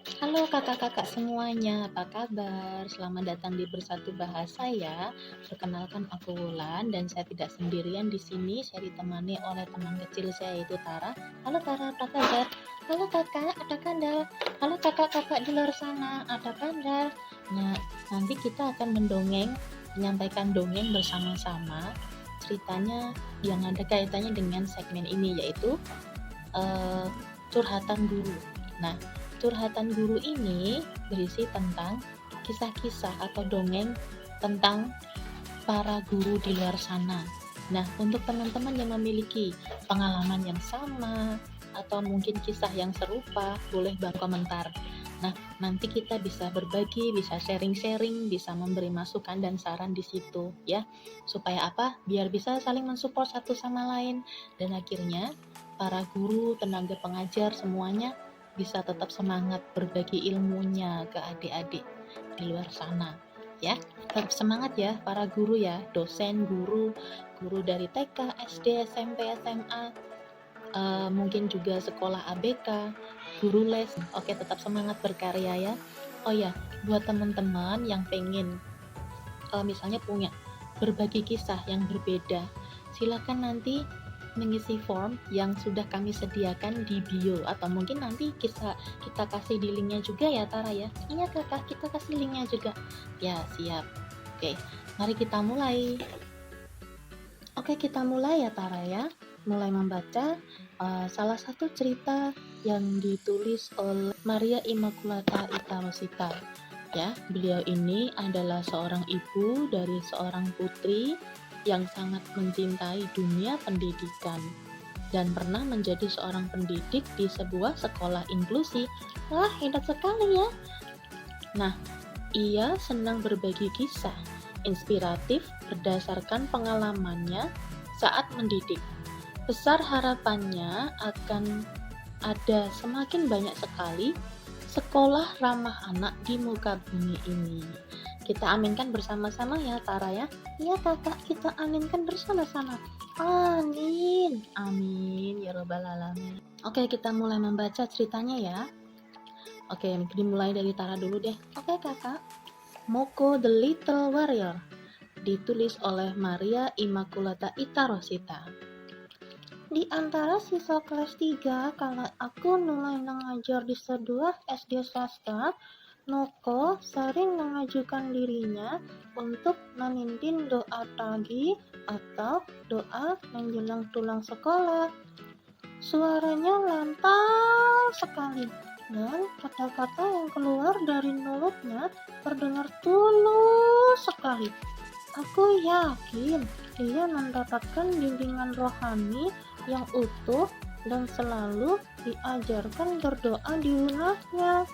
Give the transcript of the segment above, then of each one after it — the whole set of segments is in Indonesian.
Halo kakak-kakak semuanya, apa kabar? Selamat datang di Bersatu Bahasa ya. Perkenalkan aku Wulan dan saya tidak sendirian di sini. Saya ditemani oleh teman kecil saya yaitu Tara. Halo Tara, apa kabar? Halo kakak, apa kabar? Halo kakak-kakak di luar sana, apa kabar? Nah, nanti kita akan menyampaikan dongeng bersama-sama. Ceritanya yang ada kaitannya dengan segmen ini yaitu uh, curhatan guru. Nah, curhatan guru ini berisi tentang kisah-kisah atau dongeng tentang para guru di luar sana. Nah, untuk teman-teman yang memiliki pengalaman yang sama atau mungkin kisah yang serupa, boleh berkomentar. Nah, nanti kita bisa berbagi, bisa sharing-sharing, bisa memberi masukan dan saran di situ ya. Supaya apa? Biar bisa saling mensupport satu sama lain dan akhirnya para guru, tenaga pengajar semuanya bisa tetap semangat berbagi ilmunya ke adik-adik di luar sana ya. Tetap semangat ya para guru ya, dosen, guru dari TK, SD, SMP, SMA, mungkin juga sekolah ABK, guru les. Oke, tetap semangat berkarya ya. Oh ya, buat teman-teman yang pengen misalnya punya berbagi kisah yang berbeda, silakan nanti mengisi form yang sudah kami sediakan di bio atau mungkin nanti kita kasih di linknya juga ya Tara ya. Iya kakak, kita kasih linknya juga ya. Siap. Oke, mari kita mulai. Oke, kita mulai ya Tara ya. Mulai membaca salah satu cerita yang ditulis oleh Maria Immaculata Itarosita. Ya, beliau ini adalah seorang ibu dari seorang putri yang sangat mencintai dunia pendidikan dan pernah menjadi seorang pendidik di sebuah sekolah inklusi. Wah, hebat sekali ya. Nah, ia senang berbagi kisah inspiratif berdasarkan pengalamannya saat mendidik. Besar harapannya akan ada semakin banyak sekali sekolah ramah anak di muka bumi ini. Kita aminkan bersama-sama ya Tara ya. Iya kakak, kita aminkan bersama-sama. Amin. Amin ya robbal alamin. Oke, kita mulai membaca ceritanya ya. Oke, dimulai dari Tara dulu deh. Oke kakak. Moko the Little Warrior ditulis oleh Maria Immaculata Itarosita. Di antara sisa kelas 3, kala aku mulai mengajar di sebuah SD swasta, Noko sering mengajukan dirinya untuk memimpin doa pagi atau doa menjelang pulang sekolah. Suaranya lantang sekali dan kata-kata yang keluar dari mulutnya terdengar tulus sekali. Aku yakin dia mendapatkan bimbingan rohani yang utuh dan selalu diajarkan berdoa di rumahnya.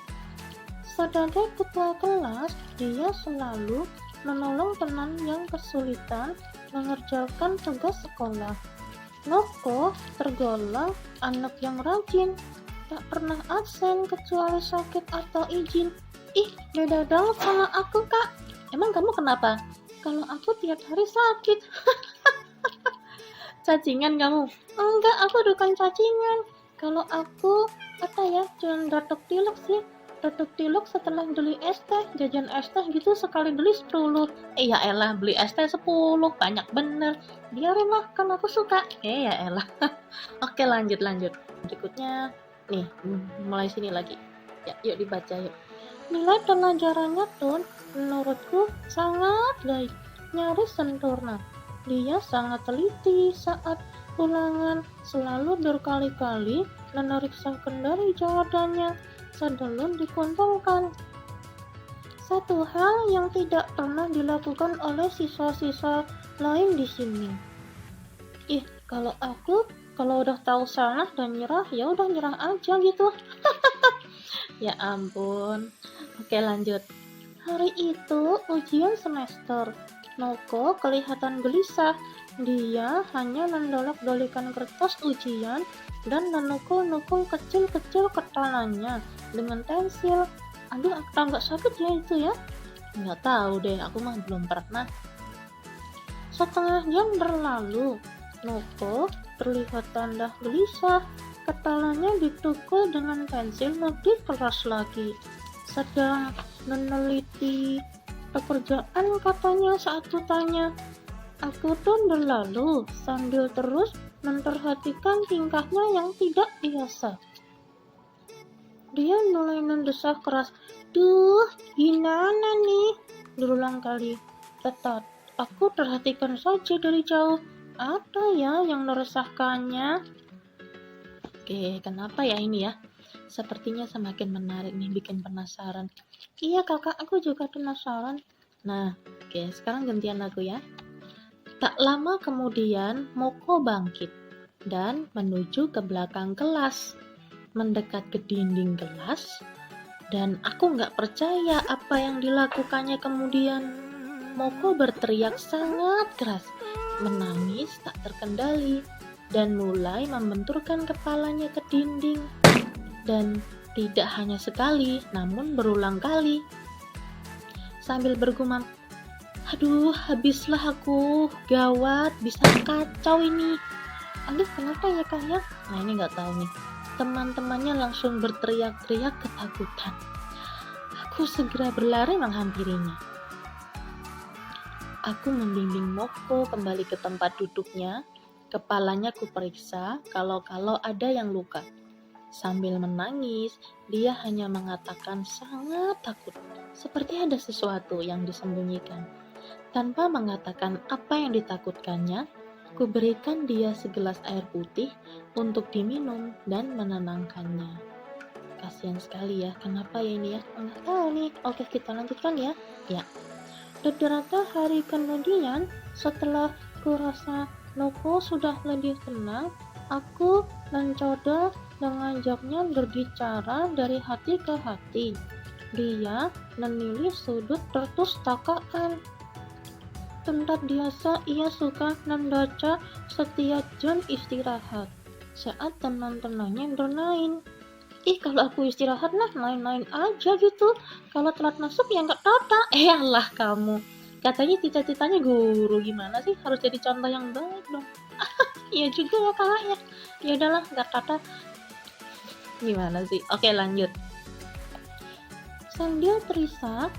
Sebagai ketua kelas, dia selalu menolong teman yang kesulitan mengerjakan tugas sekolah. Noko tergolong anak yang rajin, tak pernah absen kecuali sakit atau izin. Ih, beda banget sama aku kak. Emang kamu kenapa? Kalau aku tiap hari sakit. Cacingan kamu? Enggak, aku bukan cacingan. Kalau aku, apa ya, cuma datuk tiluk sih. Datuk tiluk setelah beli es teh, jajan es teh gitu sekali beli 10. Ya elah, beli es teh 10, banyak bener. Biarin lah, kan aku suka. Ya elah. Oke, lanjut. Berikutnya, nih, mulai sini lagi. Ya, yuk dibaca yuk. Nilai pelajarannya tuh menurutku sangat baik, nyaris sempurna. Dia sangat teliti saat ulangan, selalu berkali-kali memeriksakan dari jawabannya sebelum dikumpulkan. Satu hal yang tidak pernah dilakukan oleh siswa-siswa lain di sini. Kalau aku udah tahu salah dan nyerah, ya udah nyerah aja gitu. Ya ampun. Oke, lanjut. Hari itu ujian semester. Noko kelihatan gelisah. Dia hanya mendolak-dolikan kertas ujian dan menukul-nukul kecil-kecil kepalanya dengan pensil. Aduh, apa nggak sakit ya itu ya? Nggak tahu deh, aku mah belum pernah. Setengah jam berlalu. Noko terlihat tanda gelisah. kepalanya ditukul dengan pensil lebih keras lagi. Sedang meneliti pekerjaan katanya saat kutanya. Aku pun berlalu sambil terus memperhatikan tingkahnya yang tidak biasa. Dia mulai mendesah keras. Duh, gimana nih? Berulang kali. Tetap, aku perhatikan saja dari jauh. Apa ya yang meresahkannya? Oke, kenapa ya ini ya? Sepertinya semakin menarik nih, bikin penasaran. Iya kakak, aku juga penasaran. Nah, oke, sekarang gantian lagu ya. Tak lama kemudian, Moko bangkit dan menuju ke belakang kelas, mendekat ke dinding kelas, dan aku nggak percaya apa yang dilakukannya kemudian. Moko berteriak sangat keras, menangis tak terkendali, dan mulai membenturkan kepalanya ke dinding. Dan tidak hanya sekali, namun berulang kali. Sambil bergumam, aduh, habislah aku, gawat, bisa kacau ini. Aduh, kenapa ya kak ya? Nah ini nggak tahu nih. Teman-temannya langsung berteriak-teriak ketakutan. Aku segera berlari menghampirinya. Aku membimbing Moko kembali ke tempat duduknya. Kepalanya kuperiksa kalau ada yang luka. Sambil menangis, dia hanya mengatakan sangat takut, seperti ada sesuatu yang disembunyikan. Tanpa mengatakan apa yang ditakutkannya, ku berikan dia segelas air putih untuk diminum dan menenangkannya. Kasihan sekali ya, kenapa ya ini ya? Nggak tahu nih. Oke, kita lanjutkan ya. Ya. Beberapa hari kemudian, setelah kurasa Noko sudah lebih tenang, aku mencoba mengajaknya berbicara dari hati ke hati. Dia memilih sudut perpustakaan. Tempat biasa ia suka membaca setiap jam istirahat saat teman-temannya bermain. Ih, kalau aku istirahat nah main-main aja gitu. Kalau telat masuk ya nggak apa-apa. Allah kamu. Katanya cita-citanya guru, gimana sih? Harus jadi contoh yang baik dong. Iya juga ya kakak ya. Ya udahlah, nggak apa-apa. Gimana sih? Oke, lanjut. Sambil terisak,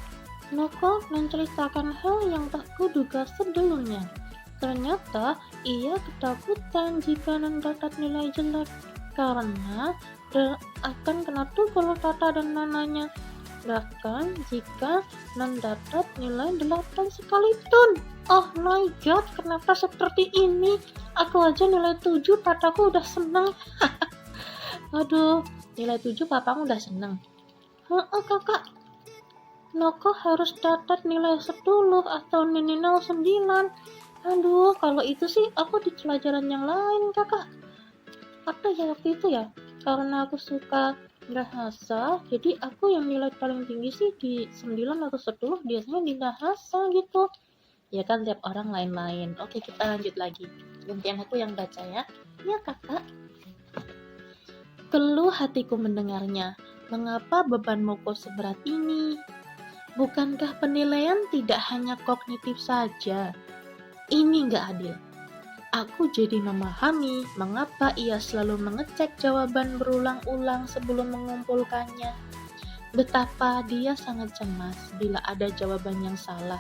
Noko menceritakan hal yang tak kuduga sebelumnya. Ternyata ia ketakutan jika mendapat nilai jelek karena akan kena tukul tata dan namanya. Bahkan jika mendapat nilai 8 sekalipun. Oh my god, kenapa seperti ini? Aku aja nilai 7, tataku udah seneng. Aduh, nilai 7 papamu udah seneng. Kakak, Noko harus dapat nilai 10 atau minimal 9. Aduh, kalau itu sih aku di pelajaran yang lain kakak. Apa ya waktu itu ya? Karena aku suka bahasa, jadi aku yang nilai paling tinggi sih di 9 atau 10 biasanya di bahasa gitu. Ya kan tiap orang lain-lain. Oke, kita lanjut lagi. Gantian aku yang baca ya. Ya kakak. Keluh hatiku mendengarnya. Mengapa beban Moko seberat ini? Bukankah penilaian tidak hanya kognitif saja? Ini nggak adil. Aku jadi memahami mengapa ia selalu mengecek jawaban berulang-ulang sebelum mengumpulkannya. Betapa dia sangat cemas bila ada jawaban yang salah.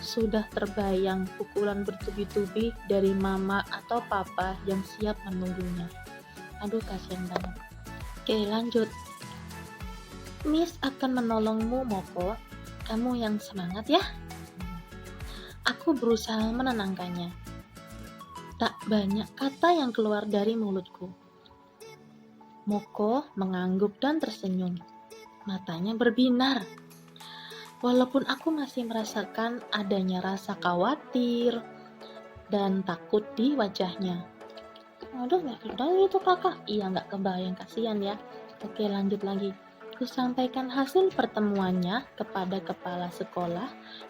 Sudah terbayang pukulan bertubi-tubi dari mama atau papa yang siap menunggunya. Aduh, kasihan banget. Oke, lanjut. Miss akan menolongmu, Moko. Kamu yang semangat ya. Aku berusaha menenangkannya. Tak banyak kata yang keluar dari mulutku. Moko mengangguk dan tersenyum. Matanya berbinar. Walaupun aku masih merasakan adanya rasa khawatir dan takut di wajahnya. Aduh, gak kebayang itu kakak. Iya, nggak kebayang, kasihan ya. Oke, lanjut lagi. Ku sampaikan hasil pertemuannya kepada kepala sekolah.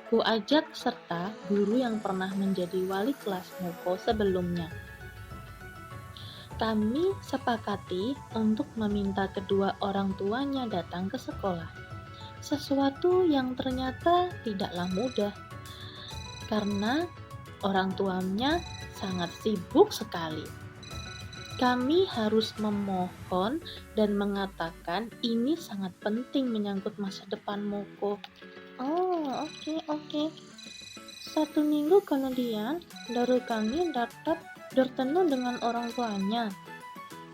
Ku ajak serta guru yang pernah menjadi wali kelas Moko sebelumnya. Kami sepakati untuk meminta kedua orang tuanya datang ke sekolah. Sesuatu yang ternyata tidaklah mudah, karena orang tuanya sangat sibuk sekali. Kami harus memohon dan mengatakan ini sangat penting menyangkut masa depan Moko. Oh, oke. 1 minggu kemudian, baru kami dapat bertemu dengan orang tuanya.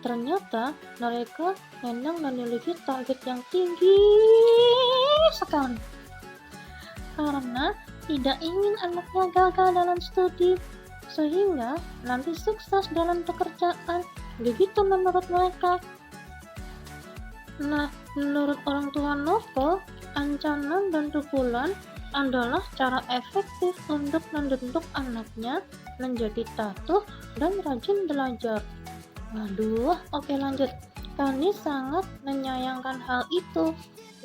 Ternyata mereka memang memiliki target yang tinggi sekali karena tidak ingin anaknya gagal dalam studi, sehingga nanti sukses dalam pekerjaan. Begitu menurut mereka. Nah, menurut orang tua Noko, ancaman dan pukulan adalah cara efektif untuk membentuk anaknya menjadi tatuh dan rajin belajar. Waduh, oke lanjut. Kami sangat menyayangkan hal itu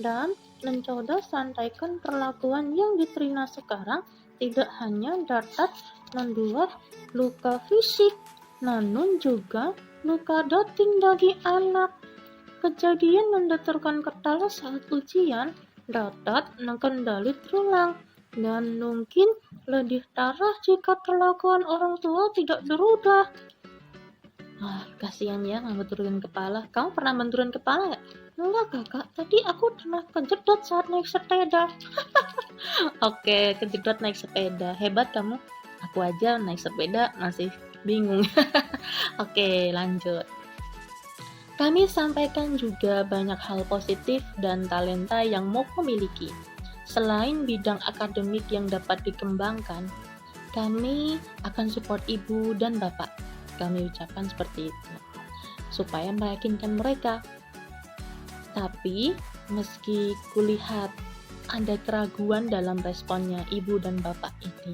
dan mencoba sampaikan perlakuan yang diterima sekarang tidak hanya dapat membuat luka fisik, namun juga luka batin bagi anak. Kejadian mendatarkan kepala saat ujian dapat mengendali tulang dan mungkin lebih parah jika perlakuan orang tua tidak berubah. Kasihan ya ngebenturin kepala. Kamu pernah benturin kepala nggak? Enggak kakak, tadi aku pernah kejedot saat naik sepeda. Oke, kejedot naik sepeda. Hebat kamu. Aku aja naik sepeda masih bingung. Oke, lanjut. Kami sampaikan juga banyak hal positif dan talenta yang Moko miliki. Selain bidang akademik yang dapat dikembangkan, kami akan support ibu dan bapak. Kami ucapkan seperti itu, supaya meyakinkan mereka. Tapi, meski kulihat ada keraguan dalam responnya ibu dan bapak ini,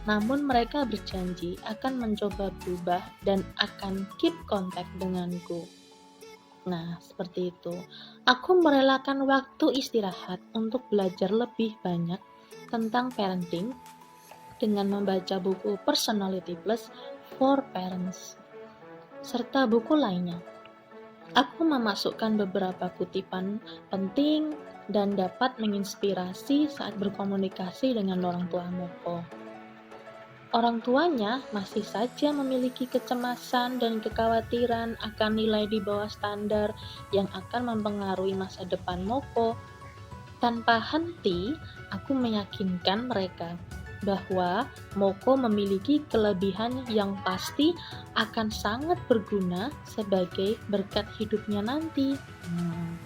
namun mereka berjanji akan mencoba berubah dan akan keep kontak denganku. Nah, seperti itu. Aku merelakan waktu istirahat untuk belajar lebih banyak tentang parenting dengan membaca buku Personality Plus for Parents serta buku lainnya. Aku memasukkan beberapa kutipan penting dan dapat menginspirasi saat berkomunikasi dengan orang tua Moko. Orang tuanya masih saja memiliki kecemasan dan kekhawatiran akan nilai di bawah standar yang akan mempengaruhi masa depan Moko. Tanpa henti, aku meyakinkan mereka bahwa Moko memiliki kelebihan yang pasti akan sangat berguna sebagai berkat hidupnya nanti.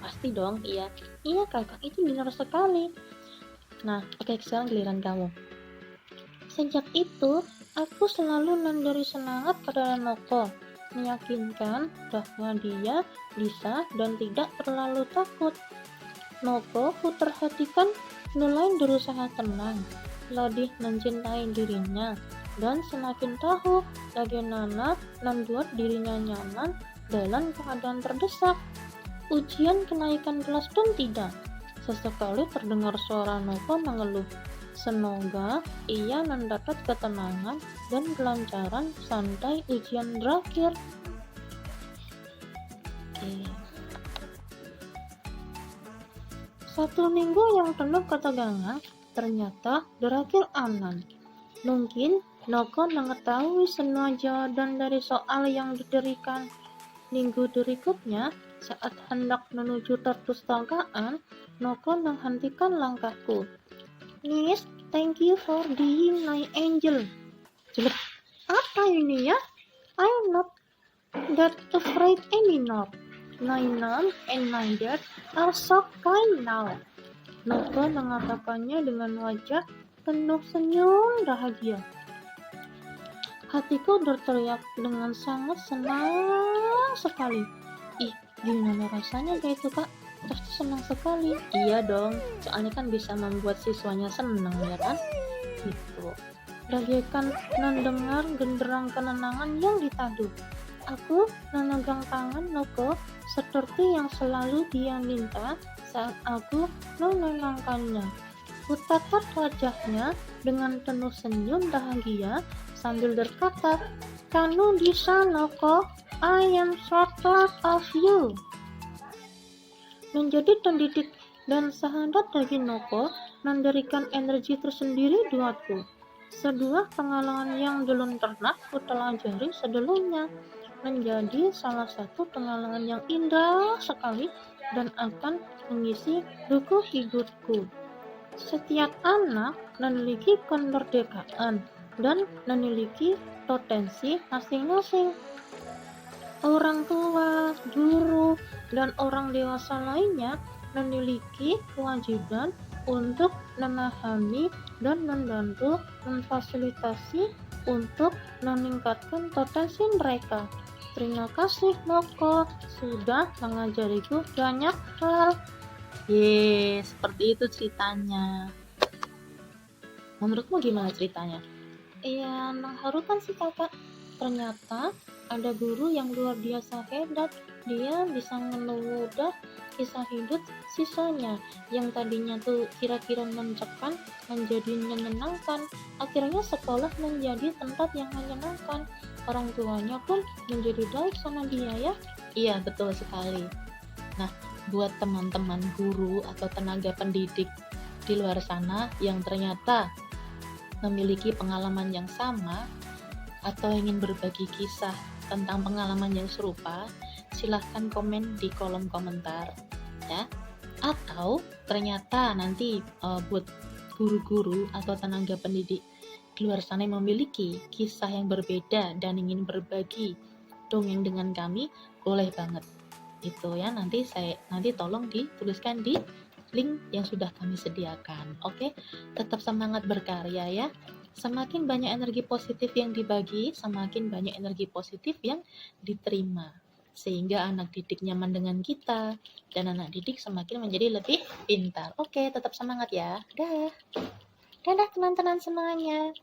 Pasti dong, iya. Iya kakak, itu benar sekali. Nah, oke, sekarang giliran kamu. Sejak itu, aku selalu memberi semangat pada Noko, meyakinkan bahwa dia bisa dan tidak terlalu takut. Noko kuperhatikan mulai berusaha tenang, lebih mencintai dirinya, dan semakin tahu bagaimana membuat dirinya nyaman dalam keadaan terdesak. Ujian kenaikan kelas pun tidak. Sesekali terdengar suara Noko mengeluh. Semoga ia mendapat ketenangan dan kelancaran sampai ujian berakhir. Oke. 1 minggu yang penuh ketegangan ternyata berakhir aman. Mungkin Noko mengetahui semua jawaban dari soal yang diberikan. Minggu berikutnya, saat hendak menuju perpustakaan, Noko menghentikan langkahku. Miss, thank you for being my angel. Jelek, apa ini ya? I'm not that afraid anymore. My mom and my dad are so kind now. Noko mengatakannya dengan wajah penuh senyum bahagia. Hatiku berteriak dengan sangat senang sekali. Ih, gimana rasanya kayak itu kak? Pasti senang sekali. Iya dong, soalnya kan bisa membuat siswanya senang ya kan? Gitu. Bagaikan mendengar genderang kenangan yang ditaduh. Aku memegang tangan Noko seperti yang selalu dia minta saat aku menenangkannya. Kutatap wajahnya dengan penuh senyum bahagia sambil berkata, "Kamu bisa, Noko. I am so proud of you." Menjadi pendidik dan sahabat bagi Noko memberikan energi tersendiri buatku. Sebuah pengalaman yang belum pernah kupelajari sebelumnya. menjadi salah satu kenangan yang indah sekali dan akan mengisi buku hidupku. Setiap anak memiliki kemerdekaan dan memiliki potensi masing-masing. Orang tua, guru, dan orang dewasa lainnya memiliki kewajiban untuk memahami dan membantu memfasilitasi untuk meningkatkan potensi mereka. Terima kasih Moko sudah mengajariku banyak hal. Seperti itu ceritanya. Menurutmu gimana ceritanya? Iya, mengharukan sih kakak. Ternyata ada guru yang luar biasa hebat. Dia bisa mengubah kisah hidup sisanya yang tadinya tuh kira-kira mencekam menjadi menyenangkan. Akhirnya sekolah menjadi tempat yang menyenangkan. Orang tuanya pun menjadi baik sama dia ya. Iya, betul sekali. Nah, buat teman-teman guru atau tenaga pendidik di luar sana yang ternyata memiliki pengalaman yang sama atau ingin berbagi kisah tentang pengalaman yang serupa, silahkan komen di kolom komentar ya. Atau ternyata nanti buat guru-guru atau tenaga pendidik di luar sana yang memiliki kisah yang berbeda dan ingin berbagi dongeng dengan kami, boleh banget itu ya. Nanti tolong dituliskan di link yang sudah kami sediakan. Oke, tetap semangat berkarya ya. Semakin banyak energi positif yang dibagi, semakin banyak energi positif yang diterima. Sehingga anak didik nyaman dengan kita, dan anak didik semakin menjadi lebih pintar. Oke, tetap semangat ya. Dah. Dadah teman-teman semuanya.